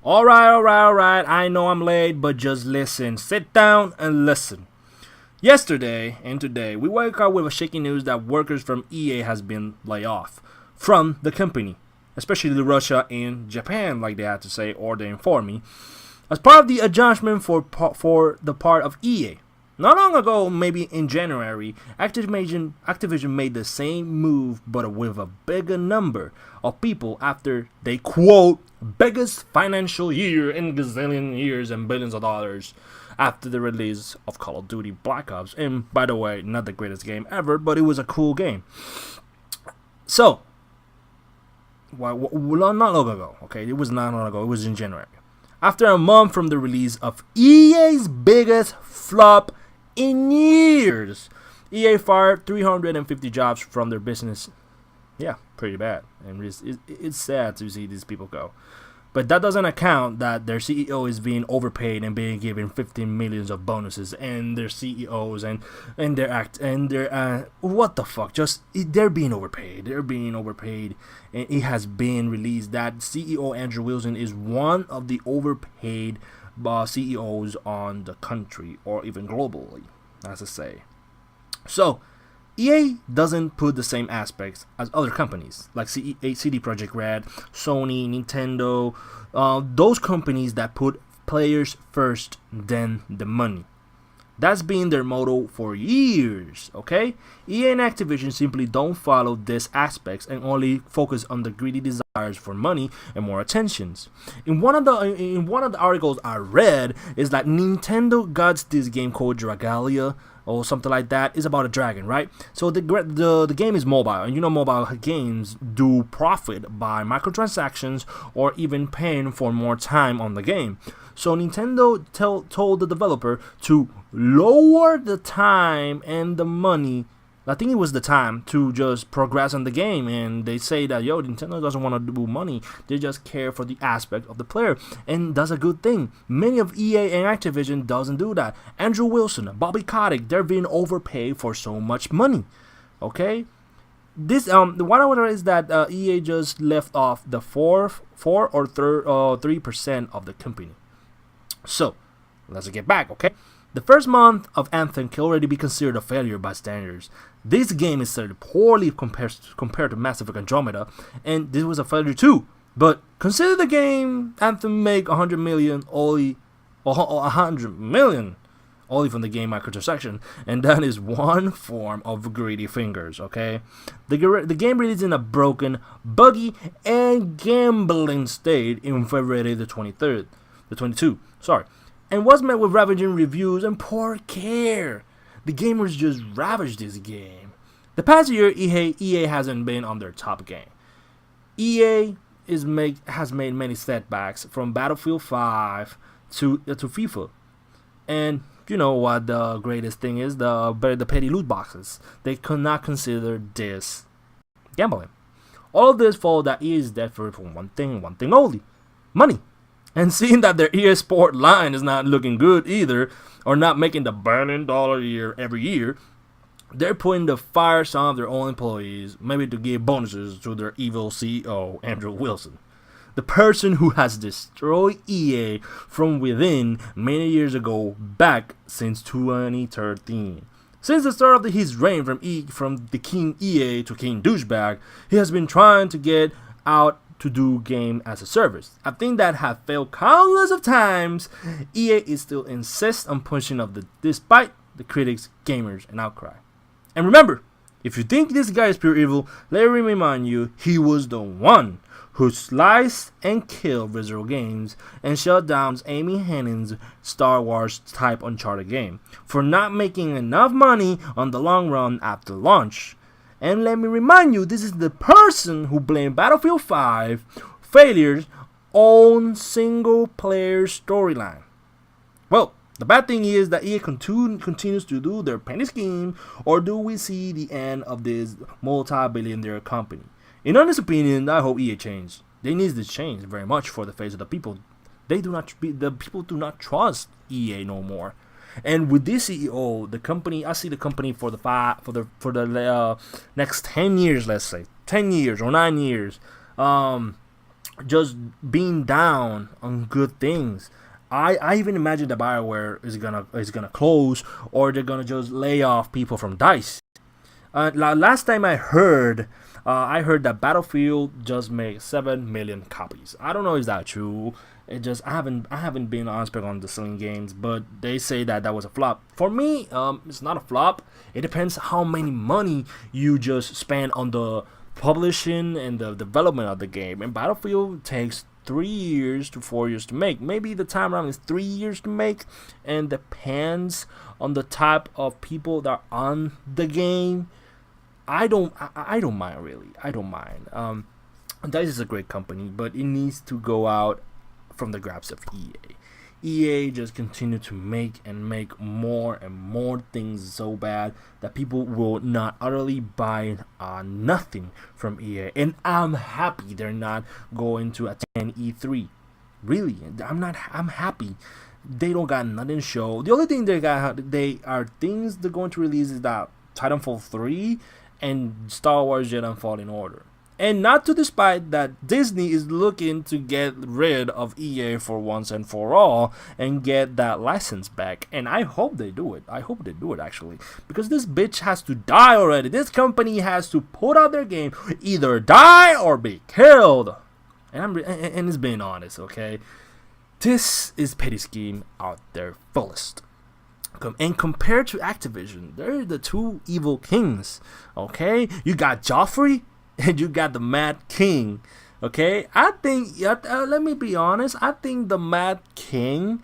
Alright. I know I'm late, but just listen. Sit down and listen. Yesterday and today, we woke up with a shaking news that workers from EA has been laid off from the company, especially Russia and Japan, like they had to say, or they informed me, as part of the adjustment for the part of EA. Not long ago, maybe in January, Activision made the same move, but with a bigger number of people after they, quote, biggest financial year in gazillion years and billions of dollars after the release of Call of Duty Black Ops. And by the way, not the greatest game ever, but it was a cool game. So, not long ago, okay? It was not long ago, it was in January. After a month from the release of EA's biggest flop in years, EA fired 350 jobs from their business. Yeah, pretty bad. And it's sad to see these people go. But that doesn't account that their CEO is being overpaid and being given 15 millions of bonuses, and their CEOs and their what the fuck? They're being overpaid. And it has been released that CEO Andrew Wilson is one of the overpaid CEOs on the country or even globally, as I say. So, EA doesn't put the same aspects as other companies like CD Projekt Red, Sony, Nintendo, those companies that put players first, then the money. That's been their motto for years, okay? EA and Activision simply don't follow these aspects and only focus on the greedy desires for money and more attentions. In one of the articles I read is that Nintendo got this game called Dragalia or something like that. Is about a dragon, right? So the game is mobile, and you know mobile games do profit by microtransactions or even paying for more time on the game. So Nintendo told the developer to lower the time and the money. I think it was the time to just progress on the game, and they say that Nintendo doesn't want to do money, they just care for the aspect of the player, and that's a good thing. Many of EA and Activision doesn't do that. Andrew Wilson, Bobby Kotick, they're being overpaid for so much money. Okay, this what I wonder is that EA just left off the 4 or 3% of the company. So let's get back, okay? The first month of Anthem can already be considered a failure by standards. This game is started poorly compared to Mass Effect Andromeda, and this was a failure too. But consider the game Anthem make 100 million only from the game microtransaction, and that is one form of greedy fingers. Okay, the game released in a broken, buggy, and gambling state in February the 22. And was met with ravaging reviews and poor care. The gamers just ravaged this game. The past year, EA hasn't been on their top game. EA has made many setbacks from Battlefield 5 to FIFA. And you know what the greatest thing is? The petty loot boxes. They could not consider this gambling. All of this follow that EA is dead for one thing only: money. And seeing that their EA Sport line is not looking good either, or not making the $1 billion year every year, they're putting to fire some of their own employees, maybe to give bonuses to their evil CEO, Andrew Wilson. The person who has destroyed EA from within many years ago, back since 2013. Since the start of his reign from the King EA to King Douchebag, he has been trying to get out to do game as a service. I think that have failed countless of times. EA is still insist on pushing of despite the critics, gamers, and outcry. And remember, if you think this guy is pure evil, let me remind you, he was the one who sliced and killed Visceral Games and shut down Amy Hennig's Star Wars type Uncharted game for not making enough money on the long run after launch. And let me remind you, this is the person who blamed Battlefield 5 failures on single-player storyline. Well, the bad thing is that EA continues to do their penny scheme, or do we see the end of this multi-billion-dollar company? In honest opinion, I hope EA change. They need this change very much for the face of the people. The people do not trust EA no more. And with this CEO, the company, I see the company for the next 10 years, let's say 10 years or 9 years, just being down on good things. I even imagine that BioWare is gonna close, or they're gonna just lay off people from DICE. Last time I heard that Battlefield just made 7 million copies. I don't know if that's true. I haven't been on spec on the selling games, but they say that was a flop. For me, it's not a flop. It depends how many money you just spend on the publishing and the development of the game. And Battlefield takes 3 years to 4 years to make. Maybe the time around is 3 years to make, and depends on the type of people that are on the game. I don't mind, really. I don't mind. DICE is a great company, but it needs to go out from the grasp of EA. EA just continue to make and make more and more things so bad that people will not utterly buy nothing from EA. And I'm happy they're not going to attend E3. Really, I'm happy. They don't got nothing to show. The only thing they are things they're going to release is that Titanfall 3 and Star Wars Jedi Fallen Order. And not to despite that Disney is looking to get rid of EA for once and for all and get that license back. And I hope they do it. I hope they do it, actually. Because this bitch has to die already. This company has to put out their game, either die or be killed. And it's being honest, okay? This is petty scheme out their fullest. And compared to Activision, they're the two evil kings, okay? You got Joffrey and you got the Mad King, okay? I think, let me be honest, I think the Mad King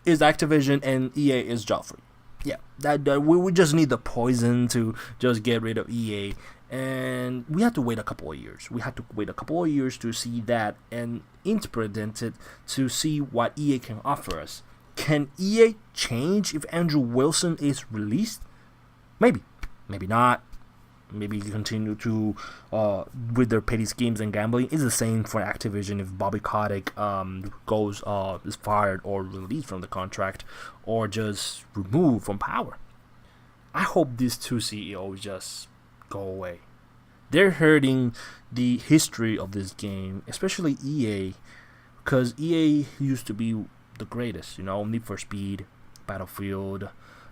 is Activision and EA is Joffrey. Yeah, we just need the poison to just get rid of EA. And we have to wait a couple of years. We have to wait a couple of years to see that and interpret it to see what EA can offer us. Can EA change if Andrew Wilson is released? Maybe. Maybe not. Maybe continue to with their petty schemes and gambling. It's the same for Activision if Bobby Kotick is fired or released from the contract or just removed from power. I hope these two CEOs just go away. They're hurting the history of this game, especially EA, because EA used to be the greatest. Need for Speed, Battlefield,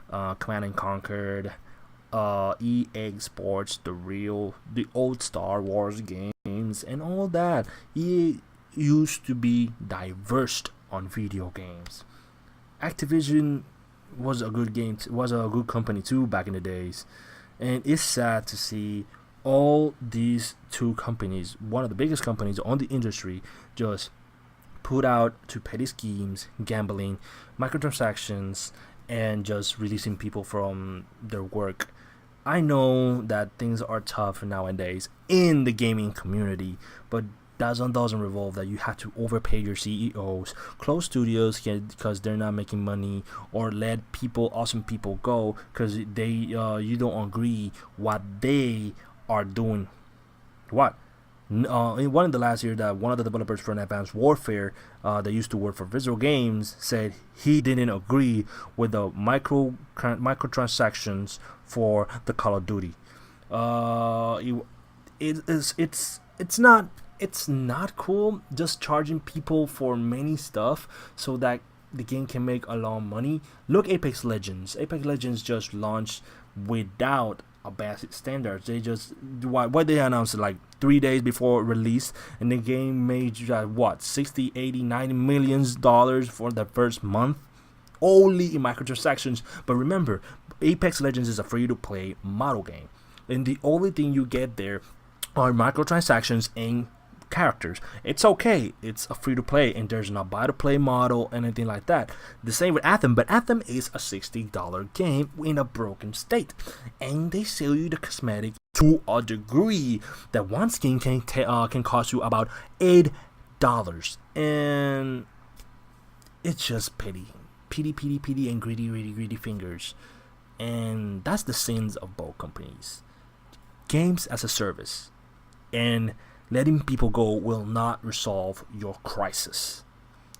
Command and Conquered, EA Sports, the old Star Wars games, and all that. EA used to be diverse on video games. Activision was a good company too back in the days, and it's sad to see all these two companies, one of the biggest companies on the industry, just put out to petty schemes, gambling, microtransactions, and just releasing people from their work. I know that things are tough nowadays in the gaming community, but doesn't revolve that you have to overpay your CEOs, close studios because they're not making money, or let awesome people go because you don't agree what they are doing. In one of the last year, that one of the developers for Advanced Warfare that used to work for Visual Games said he didn't agree with the microtransactions for the Call of Duty. It's not cool just charging people for many stuff so that the game can make a lot of money. Look, Apex Legends. Apex Legends just launched without a basic standards. They just what they announced like 3 days before release, and the game made 60, 80, 90 millions dollars for the first month only in microtransactions. But remember, Apex Legends is a free to play model game, and the only thing you get there are microtransactions and characters. It's okay, it's a free to play, and there's no buy to play model, anything like that. The same with Anthem, but Anthem is a $60 game in a broken state, and they sell you the cosmetic to a degree that one skin can cost you about $8, and it's just pity, and greedy fingers. And that's the sins of both companies. Games as a service and letting people go will not resolve your crisis.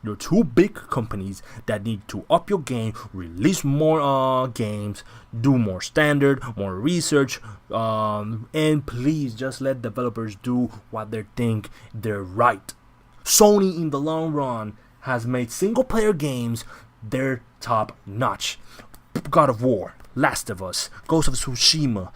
You're two big companies that need to up your game, release more games, do more standard, more research, and please just let developers do what they think they're right. Sony, in the long run, has made single-player games their top notch. God of War, Last of Us, Ghost of Tsushima,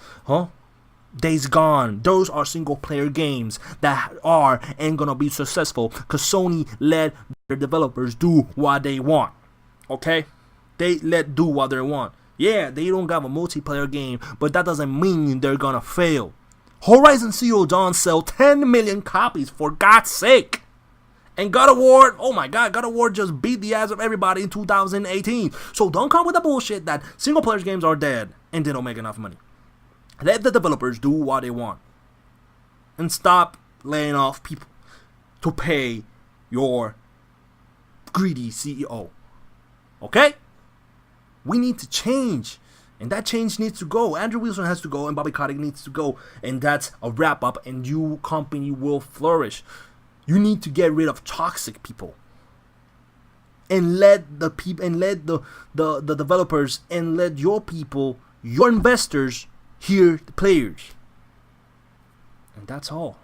Days Gone. Those are single-player games that are and gonna be successful because Sony let their developers do what they want. Okay? They let do what they want. Yeah, they don't have a multiplayer game, but that doesn't mean they're gonna fail. Horizon Zero Dawn sell 10 million copies, for God's sake. And God of War, oh my God, God of War just beat the ass of everybody in 2018. So don't come with the bullshit that single player games are dead and they don't make enough money. Let the developers do what they want. And stop laying off people to pay your greedy CEO. Okay? We need to change. And that change needs to go. Andrew Wilson has to go and Bobby Kotick needs to go. And that's a wrap up and your company will flourish. You need to get rid of toxic people. And let the people and let the developers and let your people, your investors, hear the players. And that's all.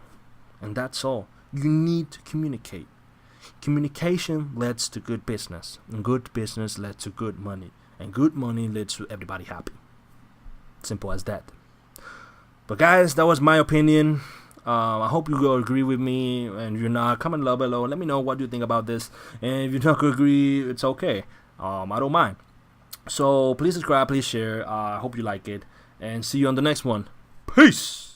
And that's all. You need to communicate. Communication leads to good business. And good business leads to good money. And good money leads to everybody happy. Simple as that. But guys, that was my opinion. I hope you will agree with me. And if you're not, comment below. Let me know what you think about this. And if you don't agree, it's okay. I don't mind. So please subscribe, please share. I hope you like it. And see you on the next one. Peace.